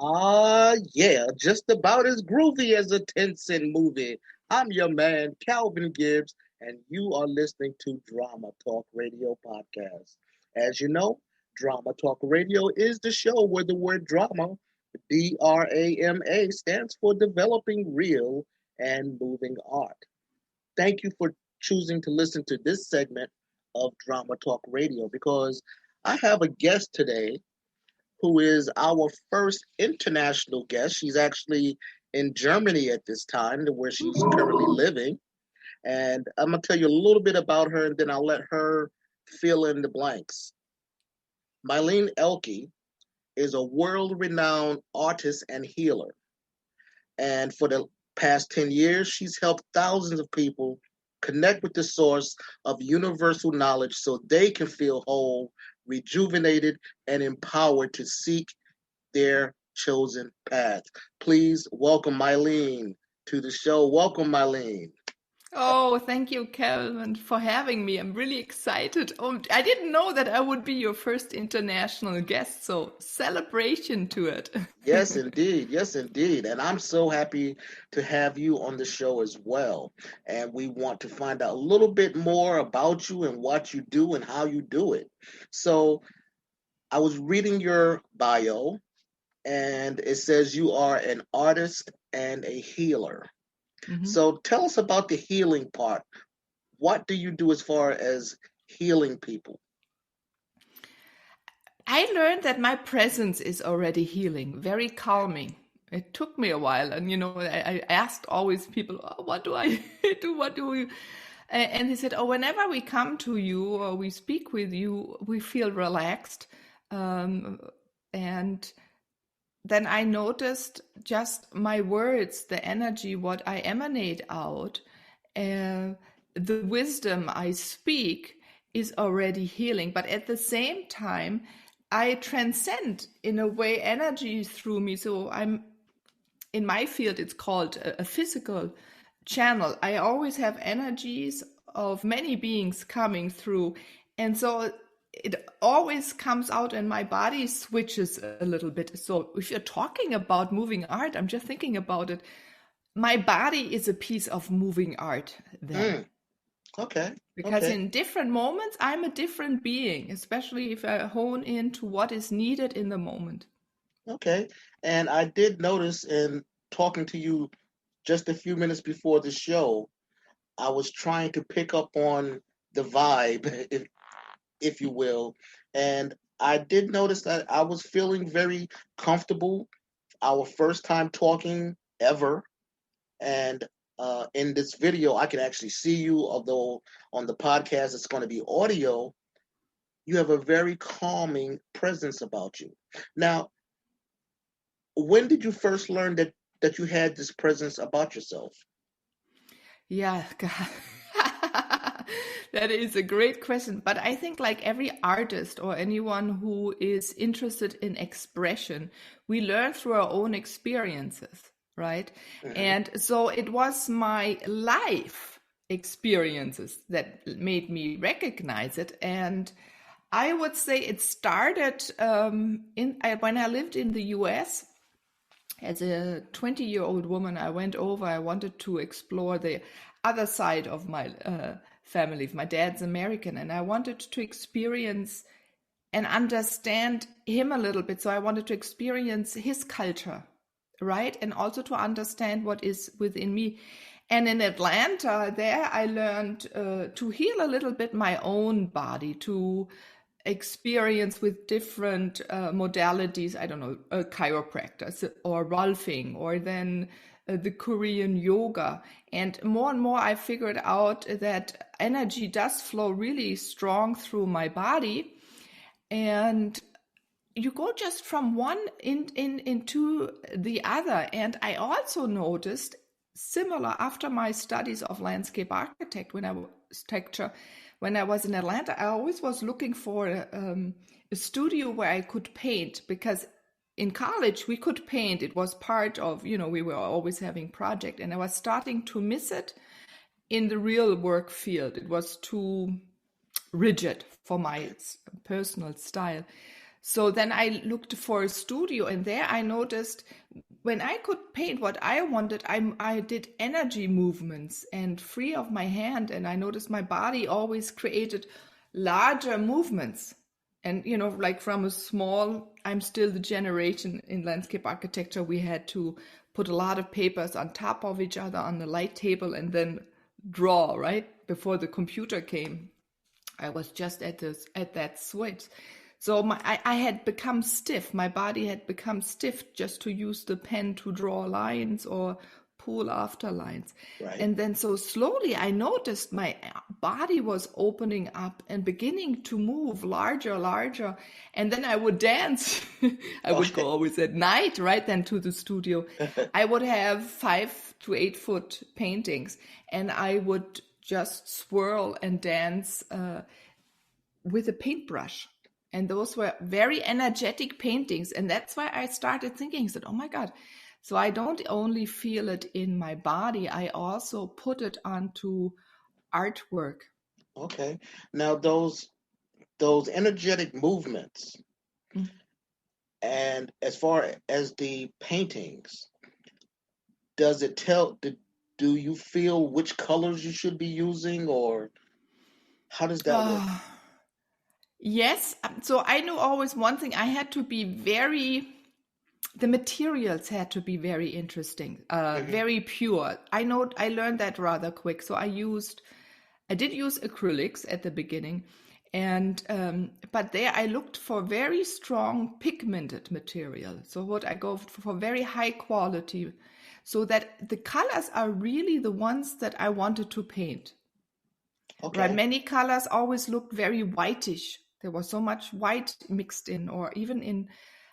Yeah, just about as groovy as a Tencent movie. I'm your man, Calvin Gibbs, and you are listening to Drama Talk Radio Podcast. As you know, Drama Talk Radio is the show where the word drama, DRAMA, stands for developing real and moving art. Thank you for choosing to listen to this segment of Drama Talk Radio because I have a guest today who is our first international guest. She's actually in Germany at this time, where she's currently living. And I'm going to tell you a little bit about her, and then I'll let her fill in the blanks. Meilin Ehlke is a world-renowned artist and healer. And for the past 10 years, she's helped thousands of people connect with the source of universal knowledge so they can feel whole, rejuvenated, and empowered to seek their chosen path. Please welcome Meilin to the show. Welcome, Meilin. Oh, thank you, Calvin, for having me. I'm really excited. I didn't know that I would be your first international guest, so celebration to it. Yes, indeed. Yes, indeed. And I'm so happy to have you on the show as well. And we want to find out a little bit more about you and what you do and how you do it. So I was reading your bio, and it says you are an artist and a healer. Mhm. So tell us about the healing part. What do you do as far as healing people? I learned that my presence is already healing, very calming. It took me a while, and I asked always people, "Oh, what do I do? What do we?" And they said, "Oh, whenever we come to you or we speak with you, we feel relaxed." And then I noticed just my words, the energy, what I emanate out, the wisdom I speak is already healing. But at the same time, I transcend in a way energy through me. So I'm in my field, it's called a physical channel. I always have energies of many beings coming through. And so it always comes out and my body switches a little bit. So if you're talking about moving art, I'm just thinking about it. My body is a piece of moving art then. Okay. Because Okay. in different moments, I'm a different being, especially if I hone into what is needed in the moment. Okay. And I did notice in talking to you just a few minutes before the show, I was trying to pick up on the vibe, if you will. And I did notice that I was feeling very comfortable our first time talking ever. And in this video, I can actually see you, although on the podcast it's going to be audio. You have a very calming presence about you. Now, when did you first learn that you had this presence about yourself? Yeah, that is a great question. But I think, like every artist or anyone who is interested in expression, we learn through our own experiences, right? Mm-hmm. And so it was my life experiences that made me recognize it. And I would say it started when I lived in the US. As a 20-year-old woman, I went over, I wanted to explore the other side of my family. My dad's American, and I wanted to experience and understand him a little bit. So I wanted to experience his culture, right? And also to understand what is within me. And in Atlanta, there I learned to heal a little bit my own body, to experience with different modalities. I don't know, chiropractor or Rolfing, or then the Korean yoga. And more I figured out that energy does flow really strong through my body. And you go just from one into the other. And I also noticed, similar after my studies of landscape architecture, when I was in Atlanta, I always was looking for a studio where I could paint, because in college we could paint. It was part of, we were always having project, and I was starting to miss it in the real work field. It was too rigid for my personal style. So then I looked for a studio, and there I noticed when I could paint what I wanted, I did energy movements and free of my hand, and I noticed my body always created larger movements. And like from a small, I'm still the generation in landscape architecture, we had to put a lot of papers on top of each other on the light table and then draw, right? Before the computer came. I was just at that switch. So I had become stiff. My body had become stiff just to use the pen to draw lines or pull after lines. Right. And then so slowly I noticed my body was opening up and beginning to move larger. And then I would dance. I would go always at night, right then to the studio. I would have 5 to 8 foot paintings, and I would just swirl and dance with a paintbrush. And those were very energetic paintings. And that's why I started thinking, said, oh my God. So I don't only feel it in my body, I also put it onto artwork. Okay. Now those energetic movements, and as far as the paintings, does it tell, do you feel which colors you should be using, or how does that work? Yes. So I knew always one thing, I had to be the materials had to be very interesting, very pure. I learned that rather quick. So I did use acrylics at the beginning, and but there I looked for very strong pigmented material. So what I go for very high quality, so that the colors are really the ones that I wanted to paint. Okay. Right? Many colors always looked very whitish. There was so much white mixed in, or even in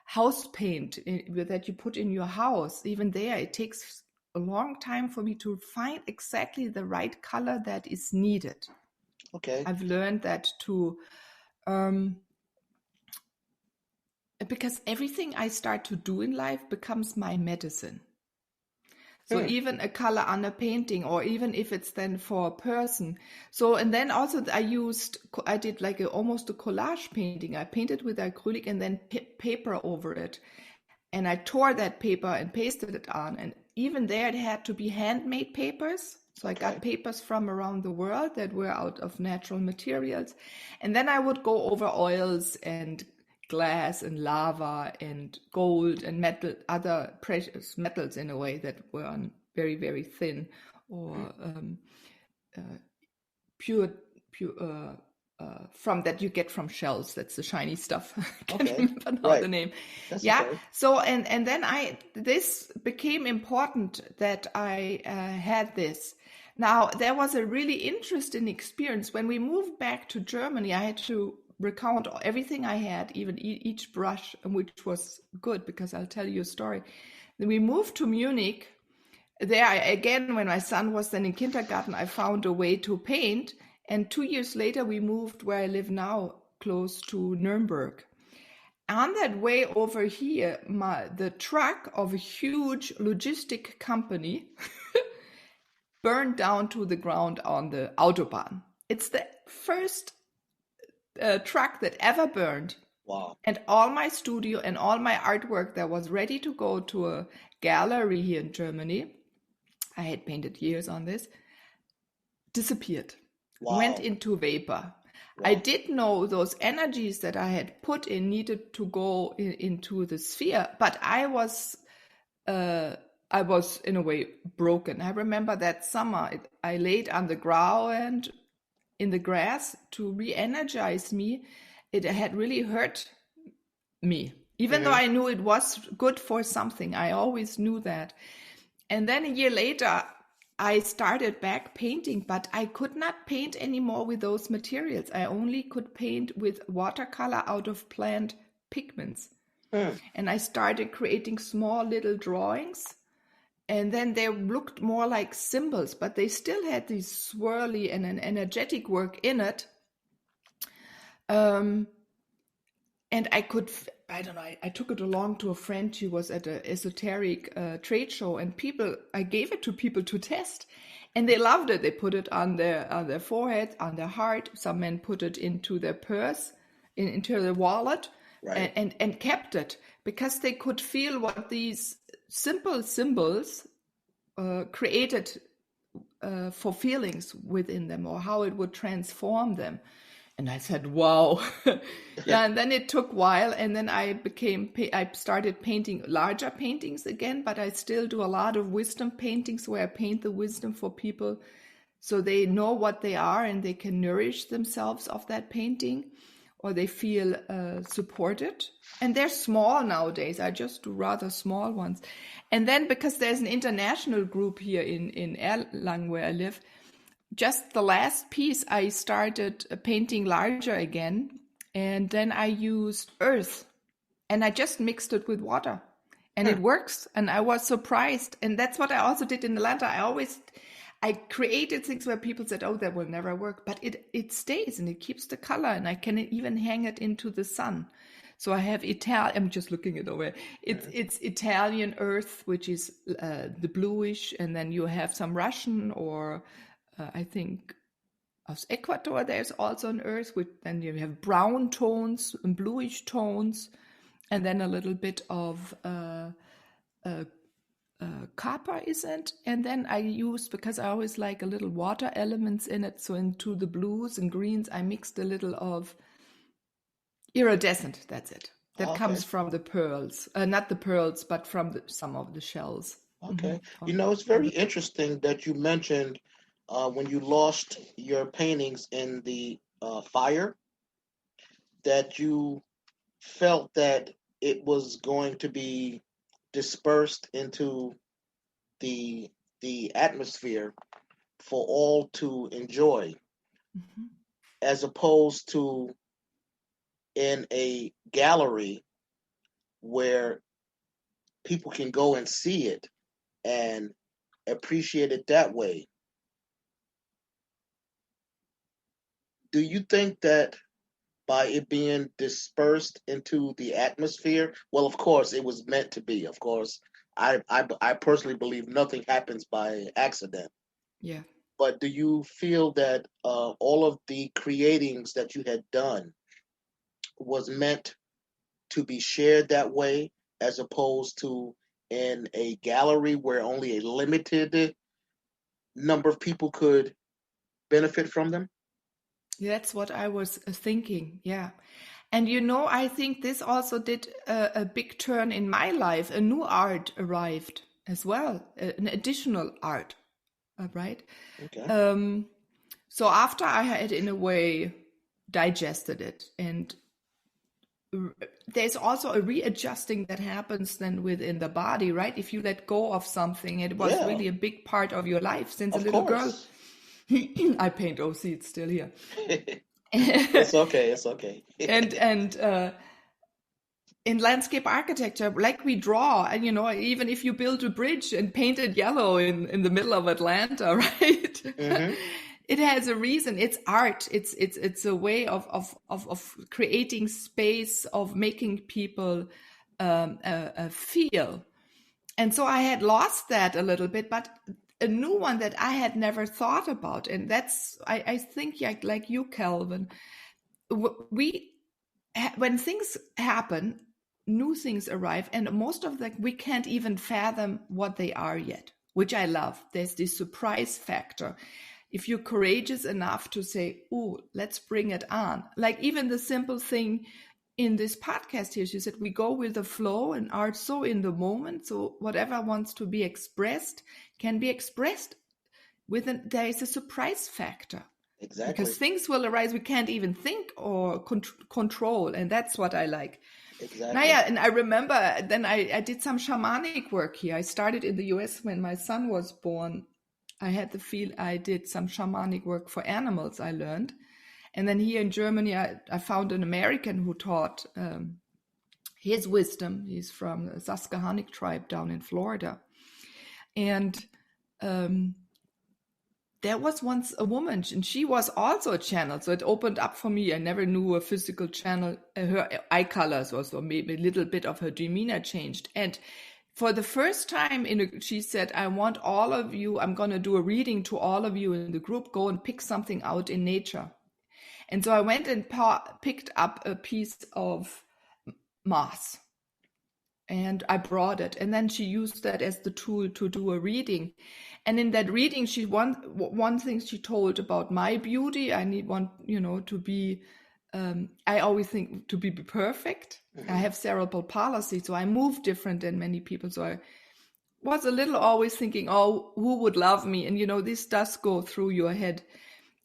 house paint that you put in your house. Even there, it takes a long time for me to find exactly the right color that is needed. Okay. I've learned that too, because everything I start to do in life becomes my medicine. So even a color on a painting, or even if it's then for a person. So, and then also I did like almost a collage painting. I painted with acrylic and then paper over it. And I tore that paper and pasted it on. And even there, it had to be handmade papers. So I got papers from around the world that were out of natural materials. And then I would go over oils and glass and lava and gold and metal, other precious metals in a way that were very, very thin, or pure from that you get from shells. That's the shiny stuff. I can't remember now the name. That's okay. So and then this became important that I had this. Now there was a really interesting experience when we moved back to Germany. I had to recount everything I had, even each brush, which was good because I'll tell you a story. Then we moved to Munich. There again, when my son was then in kindergarten, I found a way to paint. And 2 years later, we moved where I live now, close to Nuremberg. On that way over here, the truck of a huge logistic company burned down to the ground on the Autobahn. It's the first truck that ever burned. Wow. And all my studio and all my artwork that was ready to go to a gallery here in Germany, I had painted years on this, disappeared. Wow. Went into vapor. Wow. I did know those energies that I had put in needed to go into the sphere, but I was in a way broken. I remember that summer I laid on the ground in the grass to re-energize me. It had really hurt me, even though I knew it was good for something. I always knew that. And then a year later, I started back painting, but I could not paint anymore with those materials. I only could paint with watercolor out of plant pigments. And I started creating small little drawings. And then they looked more like symbols, but they still had this swirly and an energetic work in it. And I took it along to a friend. She was at an esoteric trade show, and I gave it to people to test, and they loved it. They put it on their forehead, on their heart. Some men put it into their purse, into their wallet, Right. and kept it because they could feel what these simple symbols created for feelings within them, or how it would transform them. And I said, wow. Yeah, and then it took a while, and then I started painting larger paintings again, but I still do a lot of wisdom paintings where I paint the wisdom for people so they know what they are and they can nourish themselves of that painting, or they feel supported. And they're small nowadays. I just do rather small ones. And then because there's an international group here in Erlangen where I live, just the last piece I started painting larger again. And then I used earth and I just mixed it with water. And it works. And I was surprised. And that's what I also did in Atlanta. I created things where people said, oh, that will never work. But it stays and it keeps the color. And I can even hang it into the sun. So I have I'm just looking it over. It's Italian earth, which is the bluish. And then you have some Russian or I think of Ecuador, there's also an earth, with then you have brown tones and bluish tones, and then a little bit of copper isn't. And then I used, because I always like a little water elements in it, so into the blues and greens, I mixed a little of iridescent, that's it. That comes from the pearls, not the pearls, but from some of the shells. Okay. It's very interesting that you mentioned when you lost your paintings in the fire, that you felt that it was going to be dispersed into the atmosphere for all to enjoy, as opposed to in a gallery where people can go and see it and appreciate it that way. Do you think that by it being dispersed into the atmosphere, well, of course, it was meant to be. Of course, I personally believe nothing happens by accident. Yeah. But do you feel that all of the creatings that you had done was meant to be shared that way, as opposed to in a gallery where only a limited number of people could benefit from them? That's what I was thinking. Yeah. And I think this also did a big turn in my life. A new art arrived as well, an additional art, right? Okay. So after I had, in a way, digested it, and there's also a readjusting that happens then within the body, right? If you let go of something, it was really a big part of your life since a little girl. I paint. Oh, see, it's still here. It's okay. It's okay. and in landscape architecture, like we draw, and even if you build a bridge and paint it yellow in the middle of Atlanta, right? It has a reason. It's art. It's a way of creating space, of making people feel. And so I had lost that a little bit, but a new one that I had never thought about. And that's, I think, like you, Calvin, when things happen, new things arrive, and most of them, we can't even fathom what they are yet, which I love. There's this surprise factor. If you're courageous enough to say, oh, let's bring it on. Like even the simple thing in this podcast here, she said, we go with the flow and are so in the moment. So whatever wants to be expressed can be expressed. There is a surprise factor. Exactly. Because things will arise we can't even think or control. And that's what I like. Exactly. Now, yeah, and I remember then I did some shamanic work here. I started in the US when my son was born. I had the feel I did some shamanic work for animals, I learned. And then here in Germany, I found an American who taught his wisdom. He's from the Susquehannock tribe down in Florida. And there was once a woman, and she was also a channel. So it opened up for me. I never knew a physical channel. Her eye colors also, maybe a little bit of her demeanor changed. And for the first time, she said, I want all of you, I'm going to do a reading to all of you in the group, go and pick something out in nature. And so I went and picked up a piece of mass. And I brought it, and then she used that as the tool to do a reading. And in that reading, one thing she told about my beauty. I need to be. I always think to be perfect. I have cerebral palsy, so I move different than many people. So I was a little always thinking, oh, who would love me? And this does go through your head.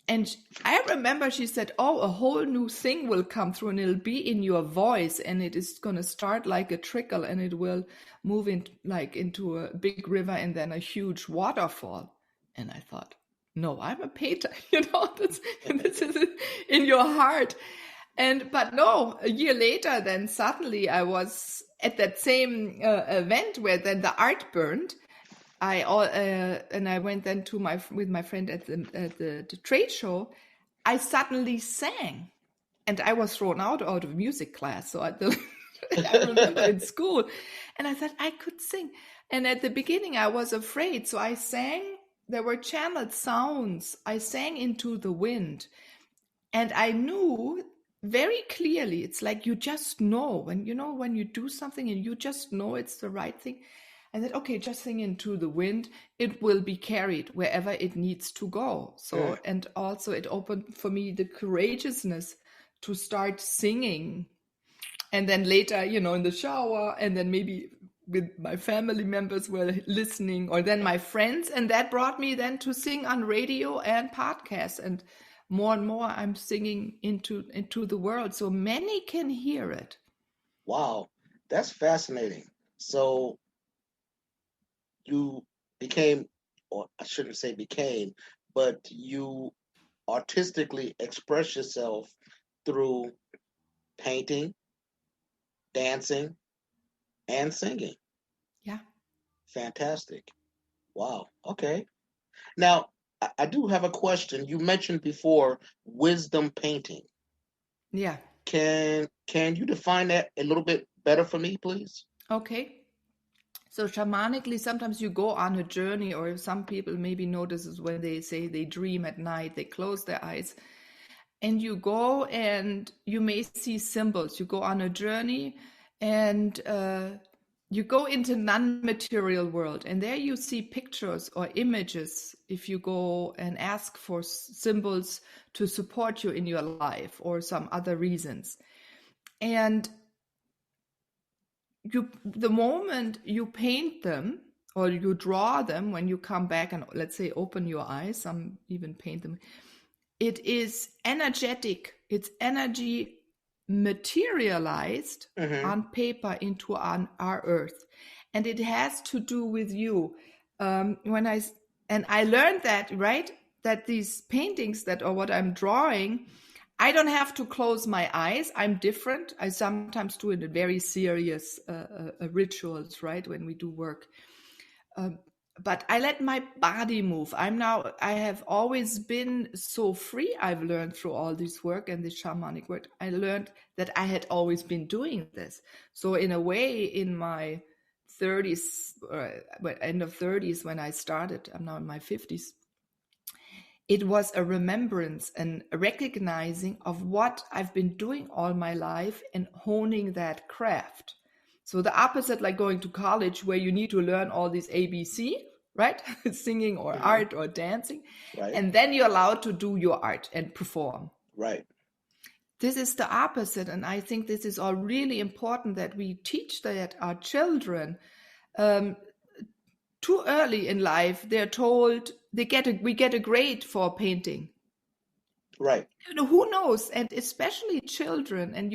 And I remember she said, oh, a whole new thing will come through, and it'll be in your voice, and it is going to start like a trickle, and it will move into a big river and then a huge waterfall. And I thought, no, I'm a painter, this is in your heart. But no, a year later, then suddenly I was at that same event where then the art burned. And I went then with my friend at the trade show. I suddenly sang, and I was thrown out of music class. So I remember in school, and I thought I could sing. And at the beginning, I was afraid, so I sang. There were channeled sounds. I sang into the wind, and I knew very clearly. It's like you just know when you do something, and you just know it's the right thing. I said, okay, just sing into the wind. It will be carried wherever it needs to go. So, and also it opened for me the courageousness to start singing. And then later, in the shower, and then maybe with my family members were listening, or then my friends. And that brought me then to sing on radio and podcasts. And more I'm singing into the world. So many can hear it. Wow, that's fascinating. So you became, or I shouldn't say became, but you artistically express yourself through painting, dancing, and singing. Yeah. Fantastic. Wow. Okay. Now, I do have a question. You mentioned before wisdom painting. Yeah. Can you define that a little bit better for me, please? Okay. So shamanically, sometimes you go on a journey, or some people maybe notices when they say they dream at night, they close their eyes, and you go and you may see symbols. You go on a journey, and you go into non-material world, and there you see pictures or images. If you go and ask for symbols to support you in your life or some other reasons, and the moment you paint them or you draw them, when you come back and let's say open your eyes, some even paint them, it is energetic. It's energy materialized on paper into our earth, and it has to do with you. I learned that, right, that these paintings or what I'm drawing, I don't have to close my eyes. I'm different. I sometimes do it in very serious rituals, right, when we do work. But I let my body move. I have always been so free. I've learned through all this work and this shamanic work. I learned that I had always been doing this. So in a way, in my 30s, end of 30s, when I started, I'm now in my 50s, it was a remembrance and a recognizing of what I've been doing all my life and honing that craft. So the opposite, like going to college where you need to learn all these ABC, right? Singing or art or dancing. Right. And then you're allowed to do your art and perform. Right. This is the opposite. And I think this is all really important that we teach that our children. Too early in life, they're told we get a grade for painting. Right. Who knows? And especially children. And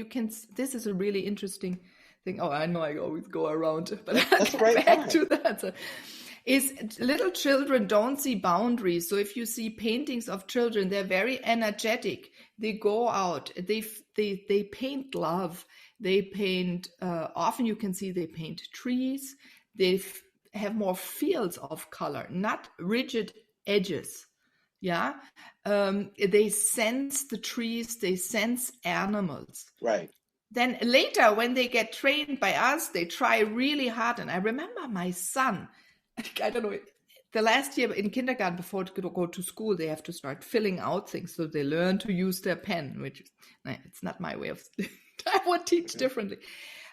this is a really interesting thing. Oh, I know I always go around, but that's I'll right get back to that. So, little children don't see boundaries. So if you see paintings of children, they're very energetic. They go out. They paint love. They paint. Often you can see they paint trees. They have more fields of color, not rigid edges. Yeah. They sense the trees, they sense animals. Right. Then later, when they get trained by us, they try really hard. And I remember my son, I don't know, the last year in kindergarten, before to go to school, they have to start filling out things. So they learn to use their pen, which it's not my way of, I would teach differently.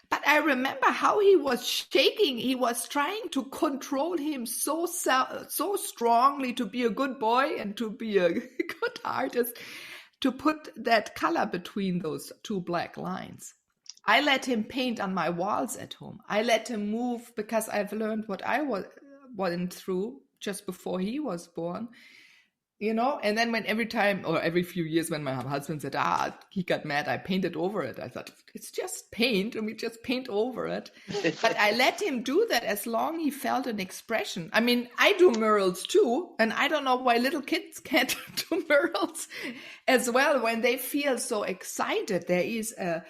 But I remember how he was shaking. He was trying to control him so strongly to be a good boy and to be a good artist, to put that color between those two black lines. I let him paint on my walls at home. I let him move because I've learned what I went through just before he was born. And then when every time or every few years when my husband said, he got mad, I painted over it. I thought, it's just paint and we just paint over it. But I let him do that as long he felt an expression. I mean, I do murals too. And I don't know why little kids can't do murals as well when they feel so excited. There is a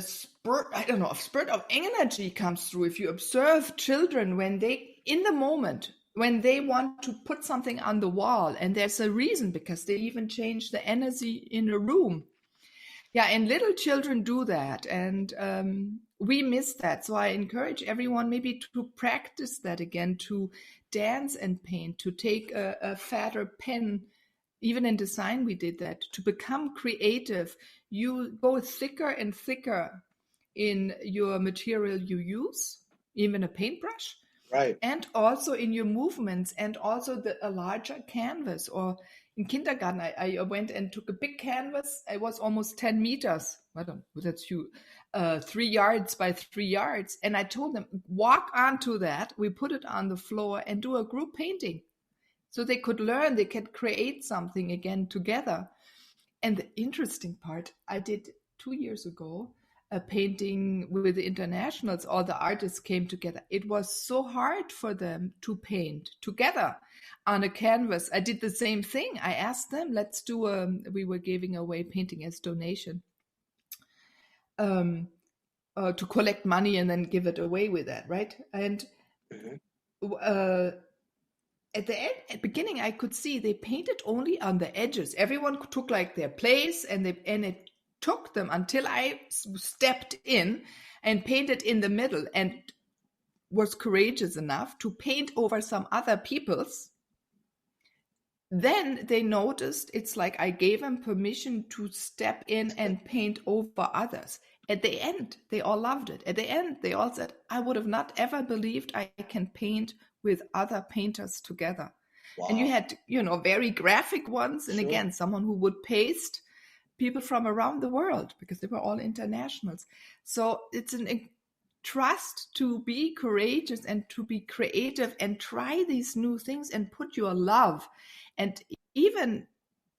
spurt, I don't know, a spurt of energy comes through. If you observe children when they, in the moment, when they want to put something on the wall, and there's a reason, because they even change the energy in a room. Yeah, and little children do that, and we miss that. So I encourage everyone maybe to practice that again, to dance and paint, to take a fatter pen. Even in design, we did that. To become creative, you go thicker and thicker in your material you use, even a paintbrush. Right. And also in your movements, and also a larger canvas. Or in kindergarten, I went and took a big canvas. It was almost 10 meters. I don't know, that's you, 3 yards by 3 yards. And I told them, walk onto that. We put it on the floor and do a group painting. So they could learn, they could create something again together. And the interesting part, I did 2 years ago, a painting with the internationals. All the artists came together. It was so hard for them to paint together on a canvas. I did the same thing. I asked them, let's do we were giving away painting as donation, to collect money and then give it away with that, right? And at the beginning, I could see they painted only on the edges. Everyone took like their place, and it took them until I stepped in and painted in the middle, and was courageous enough to paint over some other people's. Then they noticed it's like I gave them permission to step in and paint over others. At the end, they all loved it. At the end, they all said, I would have not ever believed I can paint with other painters together. Wow. And you had, very graphic ones. And again, someone who would paste people from around the world, because they were all internationals. So it's a trust to be courageous and to be creative and try these new things and put your love. And even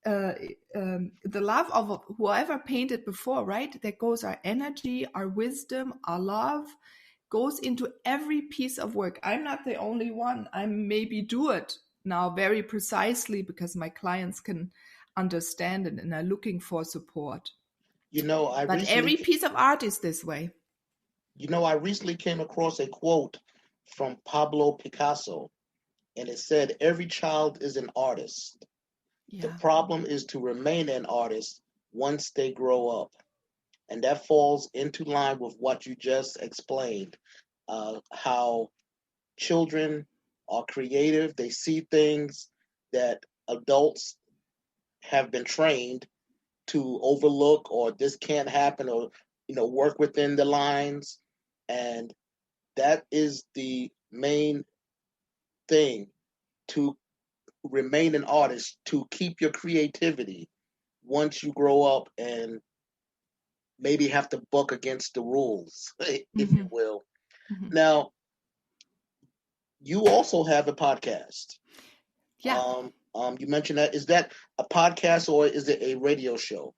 the love of whoever painted before, right? There goes our energy, our wisdom, our love goes into every piece of work. I'm not the only one. I maybe do it now very precisely because my clients can understand it and are looking for support. But every piece of art is this way. I recently came across a quote from Pablo Picasso, and it said, every child is an artist. Yeah. The problem is to remain an artist once they grow up. And that falls into line with what you just explained, how children are creative. They see things that adults have been trained to overlook, or this can't happen, or, work within the lines. And that is the main thing, to remain an artist, to keep your creativity once you grow up and maybe have to buck against the rules, if you will. Mm-hmm. Now, you also have a podcast. Yeah. You mentioned that. Is that a podcast or is it a radio show?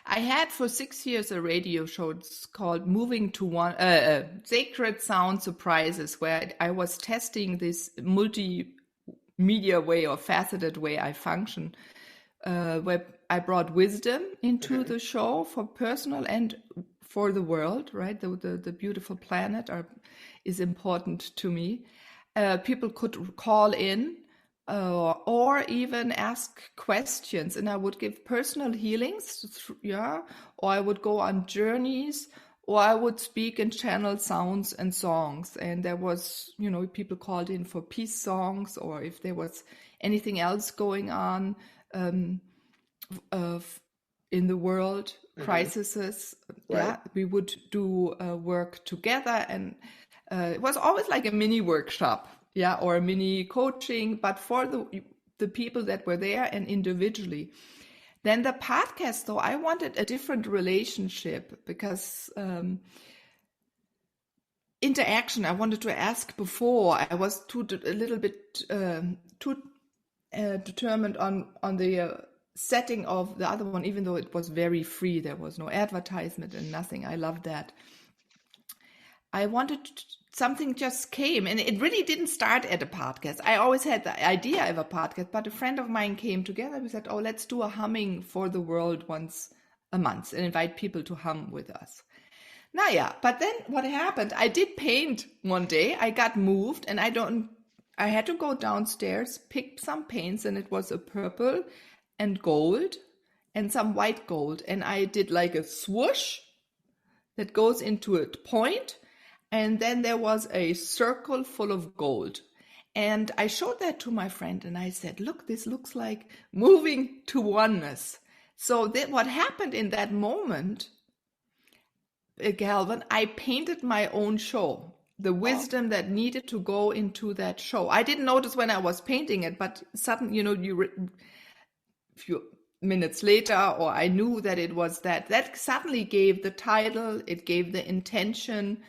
I had for 6 years a radio show. It's called Moving to One, Sacred Sound Surprises, where I was testing this multimedia way or faceted way I function, where I brought wisdom into the show for personal and for the world, right? The beautiful planet is important to me. People could call in or even ask questions, and I would give personal healings, or I would go on journeys, or I would speak and channel sounds and songs. And there was, people called in for peace songs, or if there was anything else going on, in the world, Mm-hmm. crises. Right. Yeah, we would do work together, and it was always like a mini workshop, yeah, or a mini coaching, but for the people that were there and individually. Then the podcast, though, I wanted a different relationship because interaction. I wanted to ask before. I was a little bit too determined on the setting of the other one, even though it was very free. There was no advertisement and nothing. I loved that. I wanted something just came, and it really didn't start at a podcast. I always had the idea of a podcast, but a friend of mine came together. We said, oh, let's do a humming for the world once a month and invite people to hum with us. Now, yeah, but then what happened? I did paint one day. I got moved, and I had to go downstairs, pick some paints, and it was a purple and gold and some white gold. And I did like a swoosh that goes into a point. And then there was a circle full of gold. And I showed that to my friend and I said, look, this looks like moving to oneness. So what happened in that moment, Galvin, I painted my own show, the wisdom that needed to go into that show. I didn't notice when I was painting it, but suddenly, a few minutes later, or I knew that it was that suddenly gave the title, it gave the intention,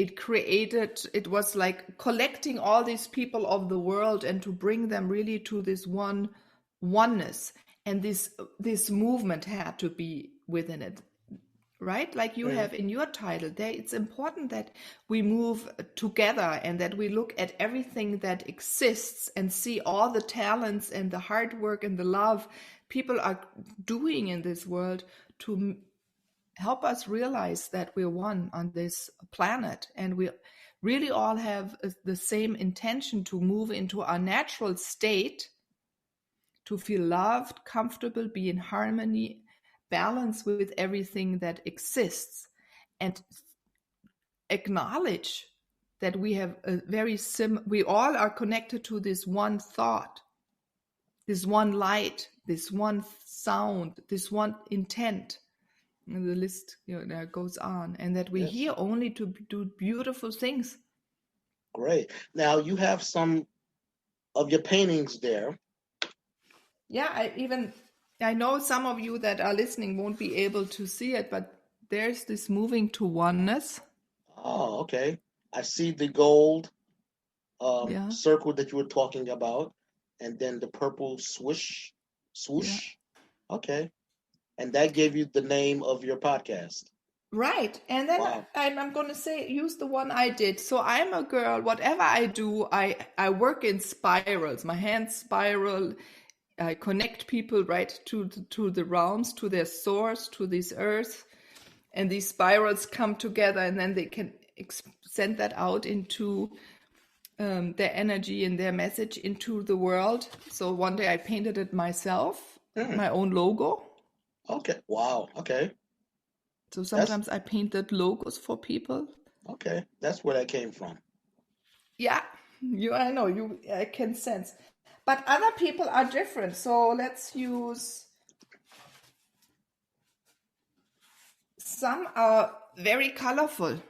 it was like collecting all these people of the world and to bring them really to this oneness. And this movement had to be within it, right? Like you have in your title there, it's important that we move together and that we look at everything that exists and see all the talents and the hard work and the love people are doing in this world to help us realize that we're one on this planet, and we really all have the same intention to move into our natural state, to feel loved, comfortable, be in harmony, balance with everything that exists, and acknowledge that we have a we all are connected to this one thought, this one light, this one sound, this one intent. And the list goes on, and that we're here only to do beautiful things. Great. Now you have some of your paintings there. Yeah, I know some of you that are listening won't be able to see it, but there's this moving to oneness. Oh, okay. I see the gold circle that you were talking about, and then the purple swoosh. Yeah. Okay. And that gave you the name of your podcast. Right. And then I'm going to use the one I did. So I'm a girl, whatever I do, I work in spirals. My hands spiral. I connect people right to the realms, to their source, to this earth. And these spirals come together, and then they can send that out into their energy and their message into the world. So one day I painted it myself, my own logo. Okay. Wow. Okay. So sometimes I painted logos for people. Okay. That's where that came from. Yeah. I know, I can sense. But other people are different. So let's use... Some are very colorful.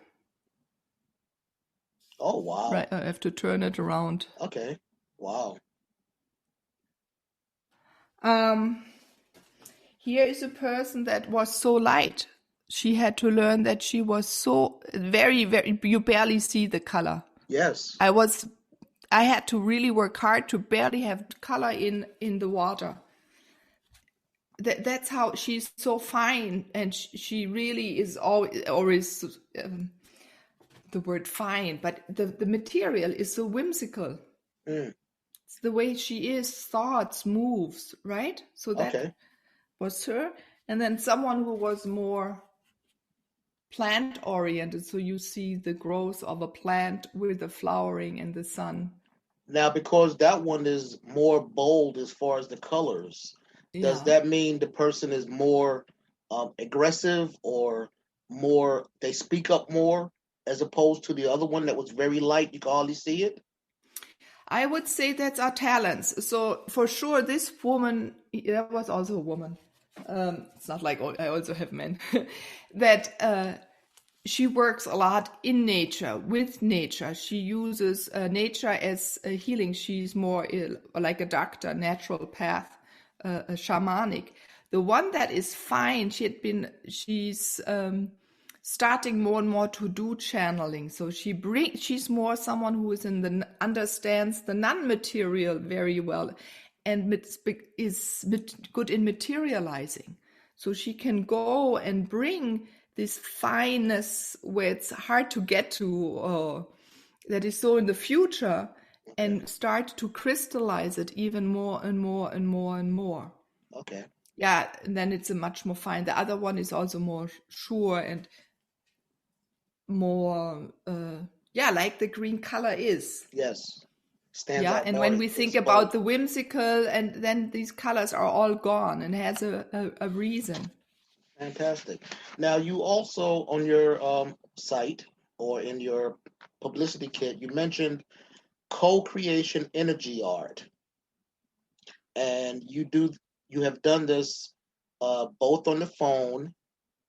Oh, wow. Right. I have to turn it around. Okay. Wow. Here is a person that was so light. She had to learn that she was so very, very, you barely see the color. Yes. I had to really work hard to barely have color in the water. That's how she's so fine, and she really is always the word fine, but the material is so whimsical. It's the way she is, thoughts, moves, right? So that was her. And then someone who was more plant oriented, so you see the growth of a plant with the flowering and the sun. Now, because that one is more bold as far as the colors, does that mean the person is more aggressive or more, they speak up more as opposed to the other one that was very light, you can hardly see it? I would say that's our talents. So for sure, this woman, that was also a woman, it's not like I also have men, that she works a lot in nature, with nature. She uses nature as a healing. She's more like a doctor, natural path, a shamanic. The one that is fine, she's starting more and more to do channeling. So she's more someone who understands the non-material very well, and is good in materializing. So she can go and bring this fineness where it's hard to get to, that is so in the future, and start to crystallize it even more and more and more and more. Okay. Yeah, and then it's a much more fine. The other one is also more sure and more, like the green color is. Yes. Stands Yeah, out and more when we think exposed. about the whimsical, and then these colors are all gone and has a reason. Fantastic. Now, you also on your site or in your publicity kit, you mentioned co-creation energy art, and you have done this both on the phone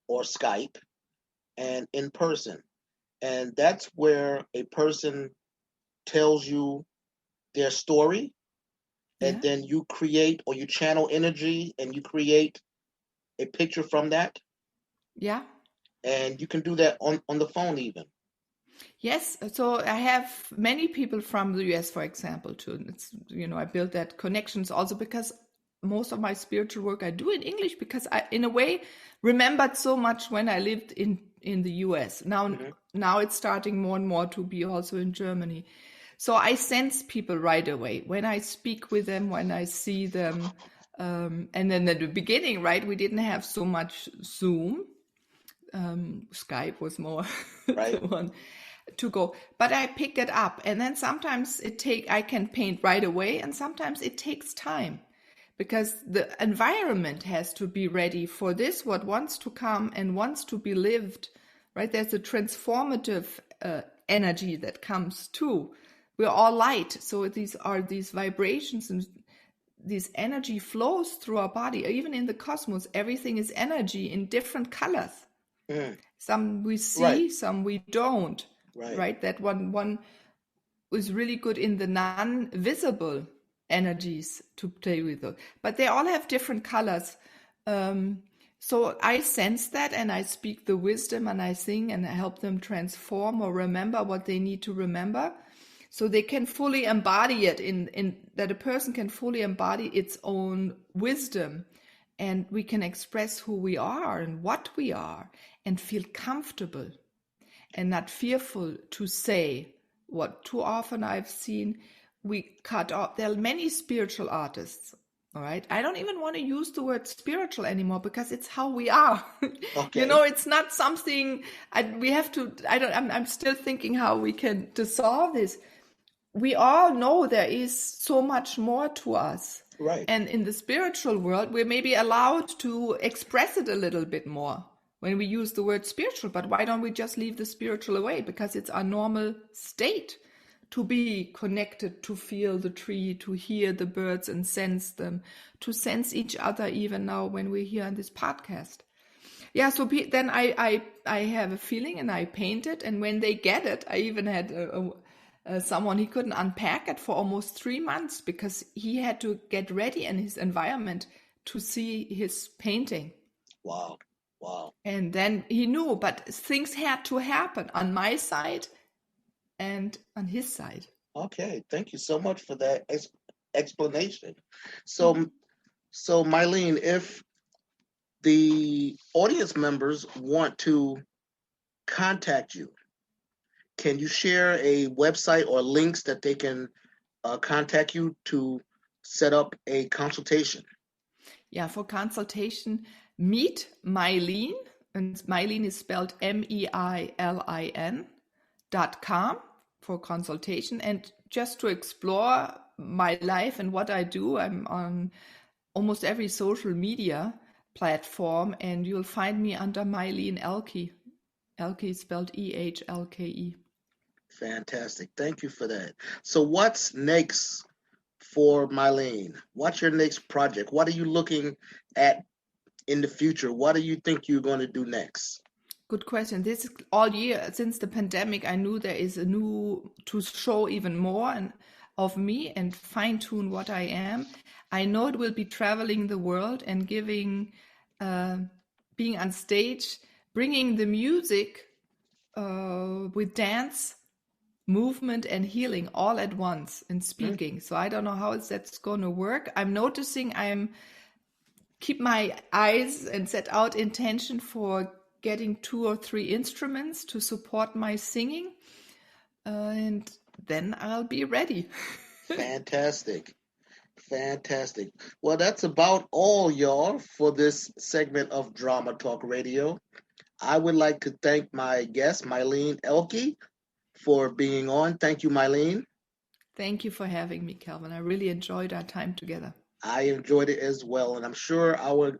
or Skype and in person, and that's where a person tells you their story, and Yeah, then you create or you channel energy and you create a picture from that, yeah. and you can do that on the phone even. Yes, so I have many people from the US, for example, too. It's, I built that connections also because most of my spiritual work I do in English, because I, in a way, remembered so much when I lived in the US. Now it's starting more and more to be also in Germany. So I sense people right away when I speak with them, when I see them. And then at the beginning, right, we didn't have so much Zoom. Skype was more the Right. one to go, but I pick it up, and then sometimes I can paint right away, and sometimes it takes time because the environment has to be ready for this, what wants to come and wants to be lived, right? There's a transformative energy that comes too. We're all light, so these are these vibrations, and this energy flows through our body. Even in the cosmos, everything is energy in different colors. Mm. Some we Right. see, some we don't. Right. Right? That one is really good in the non-visible energies to play with those. But they all have different colors. So I sense that, and I speak the wisdom, and I sing, and I help them transform or remember what they need to remember, so they can fully embody it in that a person can fully embody its own wisdom, and we can express who we are and what we are and feel comfortable and not fearful to say what too often I've seen we cut off. There are many spiritual artists. All right. I don't even want to use the word spiritual anymore because it's how we are. Okay. It's not something we have to. I'm still thinking how we can dissolve this. We all know there is so much more to us. Right. And in the spiritual world, we're maybe allowed to express it a little bit more when we use the word spiritual. But why don't we just leave the spiritual away? Because it's our normal state to be connected, to feel the tree, to hear the birds and sense them, to sense each other even now when we're here on this podcast. Yeah, so then I have a feeling and I paint it. And when they get it, I even had someone, he couldn't unpack it for almost 3 months because he had to get ready in his environment to see his painting. Wow. Wow. And then he knew, but things had to happen on my side and on his side. Okay. Thank you so much for that explanation. So, so Meilin, if the audience members want to contact you, can you share a website or links that they can contact you to set up a consultation? Yeah, for consultation, meet Meilin, and Meilin is spelled MEILIN.com for consultation. And just to explore my life and what I do, I'm on almost every social media platform, and you'll find me under Meilin Ehlke. Ehlke is spelled EHLKE. Fantastic. Thank you for that. So what's next for Meilin? What's your next project? What are you looking at in the future? What do you think you're going to do next? Good question. This is all year since the pandemic. I knew there is a new to show even more of me and fine tune what I am. I know it will be traveling the world and giving, being on stage, bringing the music with dance, movement, and healing all at once and speaking. So I don't know how that's going to work. I'm noticing I'm keep my eyes and set out intention for getting 2 or 3 instruments to support my singing, and then I'll be ready. Fantastic. Fantastic. Well, that's about all, y'all, for this segment of Drama Talk Radio. I would like to thank my guest, Meilin Ehlke, for being on. Thank you, Meilin. Thank you for having me, Calvin. I really enjoyed our time together. I enjoyed it as well, and I'm sure our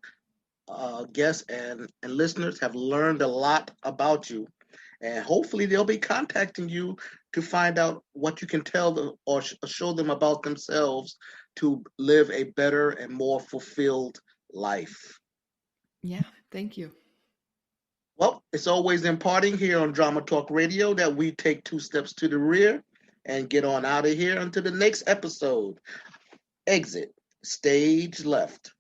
guests and listeners have learned a lot about you. And hopefully, they'll be contacting you to find out what you can tell them or show them about themselves to live a better and more fulfilled life. Yeah, thank you. Well, it's always imparting here on Drama Talk Radio that we take 2 steps to the rear and get on out of here until the next episode. Exit stage left.